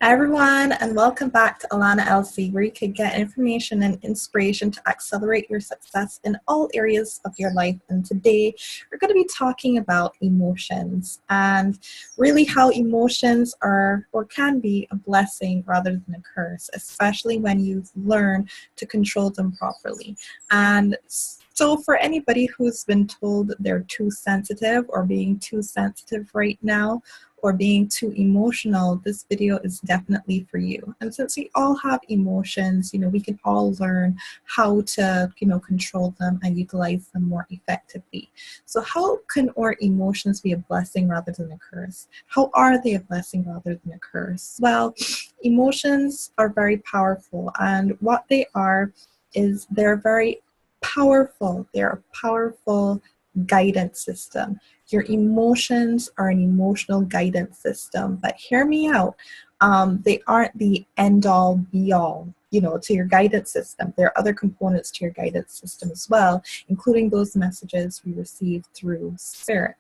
Hi everyone, and welcome back to Alanna LC, where you can get information and inspiration to accelerate your success in all areas of your life. And today we're going to be talking about emotions and really how emotions are or can be a blessing rather than a curse, especially when you've learned to control them properly. And so for anybody who's been told that they're too sensitive or being too sensitive right now, or being too emotional, this video is definitely for you. And since we all have emotions, we can all learn how to, control them and utilize them more effectively. So how can our emotions be a blessing rather than a curse? How are they a blessing rather than a curse? Well, emotions are very powerful, and what they are is they're very powerful. They're a powerful guidance system. Your emotions are an emotional guidance system, but hear me out. They aren't the end-all, be-all, to your guidance system. There are other components to your guidance system as well, including those messages we receive through spirit.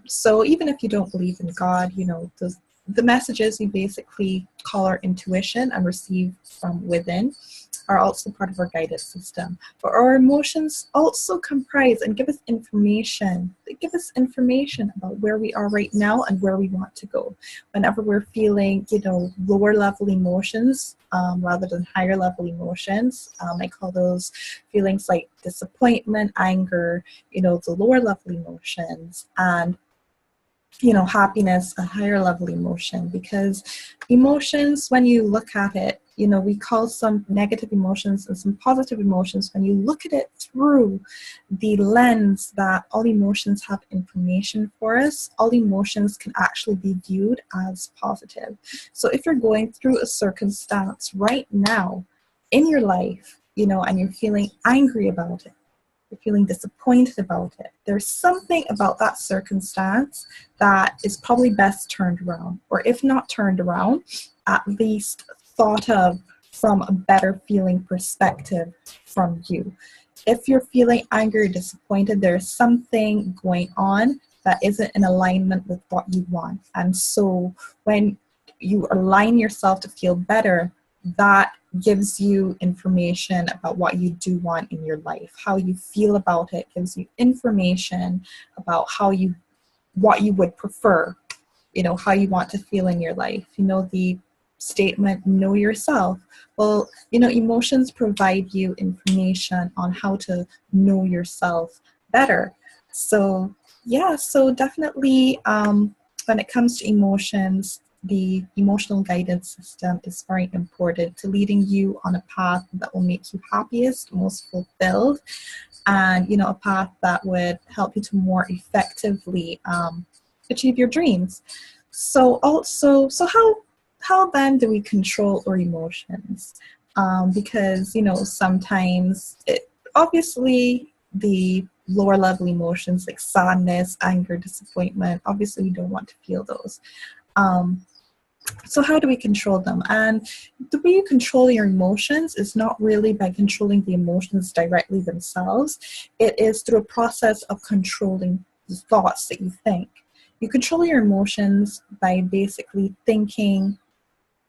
So even if you don't believe in God, the messages we basically call our intuition and receive from within are also part of our guidance system. But our emotions also comprise and give us information. They give us information about where we are right now and where we want to go. Whenever we're feeling, lower level emotions rather than higher level emotions, I call those feelings like disappointment, anger, the lower level emotions, and happiness, a higher level emotion, because emotions, when you look at it, we call some negative emotions and some positive emotions. When you look at it through the lens that all emotions have information for us, all emotions can actually be viewed as positive. So if you're going through a circumstance right now in your life, and you're feeling angry about it, you're feeling disappointed about it, there's something about that circumstance that is probably best turned around, or if not turned around, at least thought of from a better feeling perspective from you. If you're feeling angry or disappointed, there's something going on that isn't in alignment with what you want. And so when you align yourself to feel better, that gives you information about what you do want in your life. How you feel about it gives you information about what you would prefer, how you want to feel in your life. The statement, know yourself. Well, emotions provide you information on how to know yourself better. So yeah, so definitely when it comes to emotions, the emotional guidance system is very important to leading you on a path that will make you happiest, most fulfilled, and a path that would help you to more effectively achieve your dreams. So how then do we control our emotions? Because sometimes obviously the lower level emotions like sadness, anger, disappointment, obviously we don't want to feel those. So how do we control them? And the way you control your emotions is not really by controlling the emotions directly themselves. It is through a process of controlling the thoughts that you think. You control your emotions by basically thinking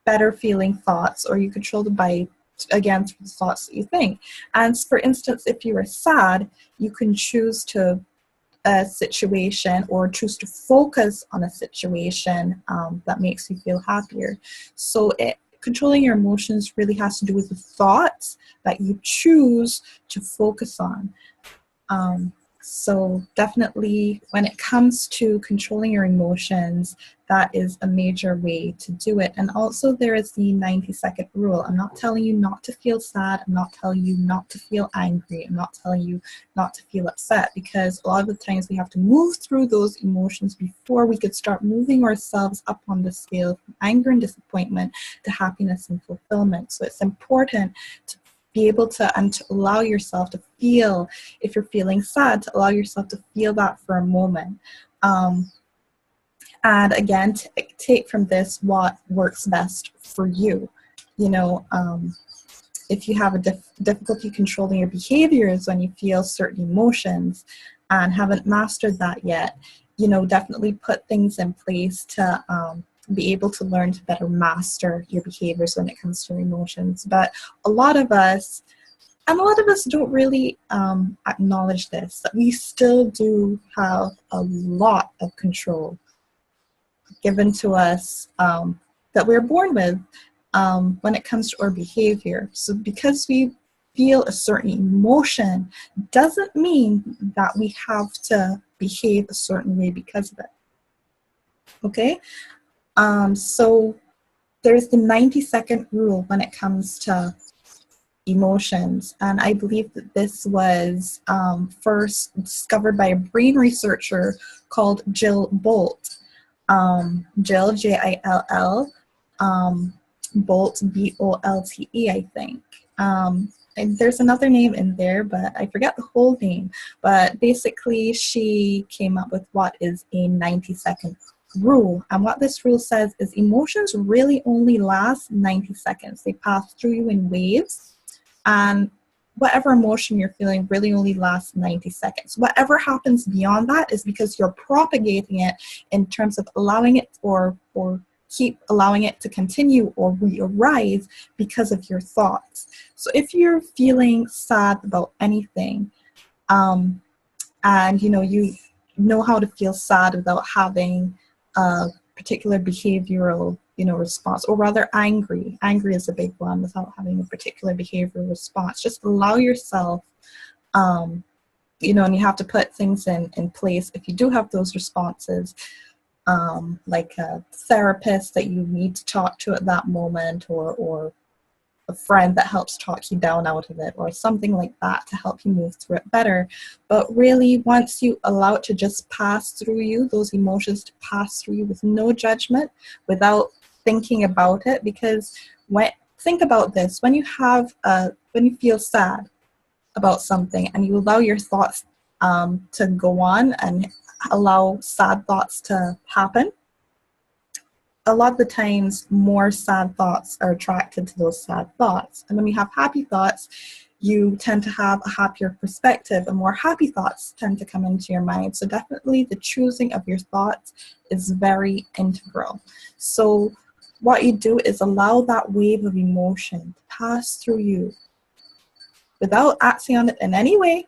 better feeling thoughts, or you control them by, again, through the thoughts that you think. And for instance, if you are sad, you can choose to a situation or choose to focus on a situation that makes you feel happier. So controlling your emotions really has to do with the thoughts that you choose to focus on. So definitely when it comes to controlling your emotions, that is a major way to do it. And also there is the 90-second rule. I'm not telling you not to feel sad. I'm not telling you not to feel angry. I'm not telling you not to feel upset, because a lot of the times we have to move through those emotions before we could start moving ourselves up on the scale from anger and disappointment to happiness and fulfillment. So it's important to be able to, and to allow yourself to feel, if you're feeling sad, to allow yourself to feel that for a moment. And again, take from this what works best for you. If you have a difficulty controlling your behaviors when you feel certain emotions and haven't mastered that yet, definitely put things in place to be able to learn to better master your behaviors when it comes to emotions. But a lot of us don't really acknowledge this, that we still do have a lot of control given to us that we're born with when it comes to our behavior. So because we feel a certain emotion doesn't mean that we have to behave a certain way because of it. Okay? So there's the 90-second rule when it comes to emotions, and I believe that this was first discovered by a brain researcher called Jill Bolte. Jill, Jill, Bolte, Bolte, I think. And there's another name in there, but I forget the whole name. But basically, she came up with what is a 90-second rule. And what this rule says is emotions really only last 90 seconds. They pass through you in waves, and whatever emotion you're feeling really only lasts 90 seconds. Whatever happens beyond that is because you're propagating it in terms of allowing it or keep allowing it to continue or re-arise because of your thoughts. So if you're feeling sad about anything, and you know how to feel sad without having a particular behavioral response, or rather angry is a big one, without having a particular behavioral response. Just allow yourself, and you have to put things in place if you do have those responses, like a therapist that you need to talk to at that moment, or a friend that helps talk you down out of it, or something like that to help you move through it better. But really, once you allow it to just pass through you, those emotions to pass through you with no judgment, without thinking about it, because think about this, when you feel sad about something and you allow your thoughts to go on and allow sad thoughts to happen, a lot of the times more sad thoughts are attracted to those sad thoughts. And when you have happy thoughts, you tend to have a happier perspective, and more happy thoughts tend to come into your mind. So definitely the choosing of your thoughts is very integral. So what you do is allow that wave of emotion to pass through you without acting on it in any way.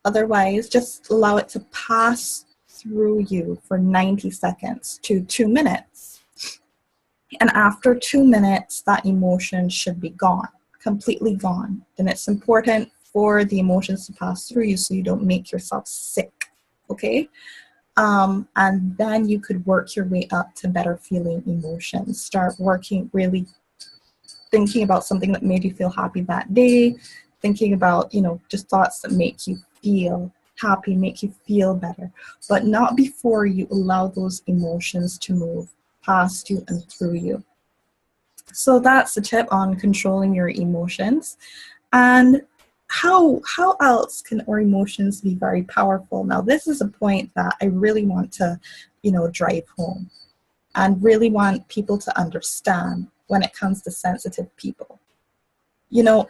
Otherwise, just allow it to pass through you for 90 seconds to 2 minutes. And after 2 minutes, that emotion should be gone, completely gone. And it's important for the emotions to pass through you so you don't make yourself sick, okay? And then you could work your way up to better feeling emotions. Start working, really thinking about something that made you feel happy that day, thinking about, just thoughts that make you feel happy, make you feel better, but not before you allow those emotions to move past you and through you. So that's the tip on controlling your emotions. And how else can our emotions be very powerful? Now, this is a point that I really want to, drive home and really want people to understand when it comes to sensitive people.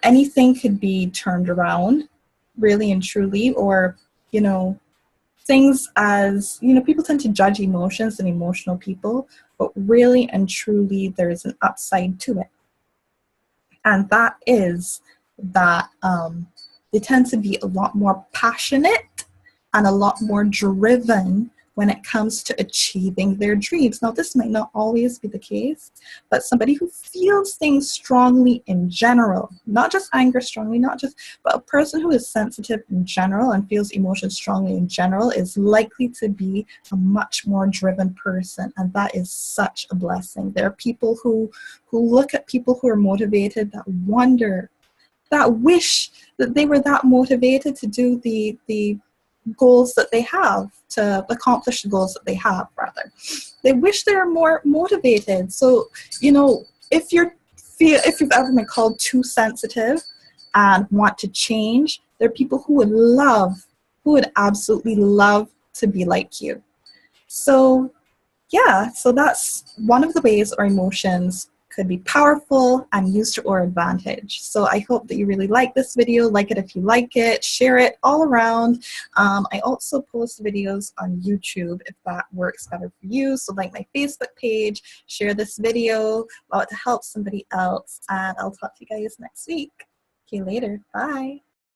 Anything could be turned around, really and truly, or, things as, people tend to judge emotions and emotional people, but really and truly there's an upside to it. And that is that they tend to be a lot more passionate and a lot more driven when it comes to achieving their dreams. Now, this might not always be the case, but somebody who feels things strongly in general, not just anger strongly, but a person who is sensitive in general and feels emotions strongly in general is likely to be a much more driven person. And that is such a blessing. There are people who look at people who are motivated, that wonder, that wish that they were that motivated to do the goals that they have, to accomplish the goals that they have, rather. They wish they were more motivated. So, if you've ever been called too sensitive and want to change, there are people who would absolutely love to be like you. So, yeah, so that's one of the ways our emotions could be powerful and used to our advantage. So I hope that you really like this video. Like it if you like it, share it all around. I also post videos on YouTube if that works better for you. So like my Facebook page, share this video, allow it to help somebody else, and I'll talk to you guys next week. Okay, later. Bye.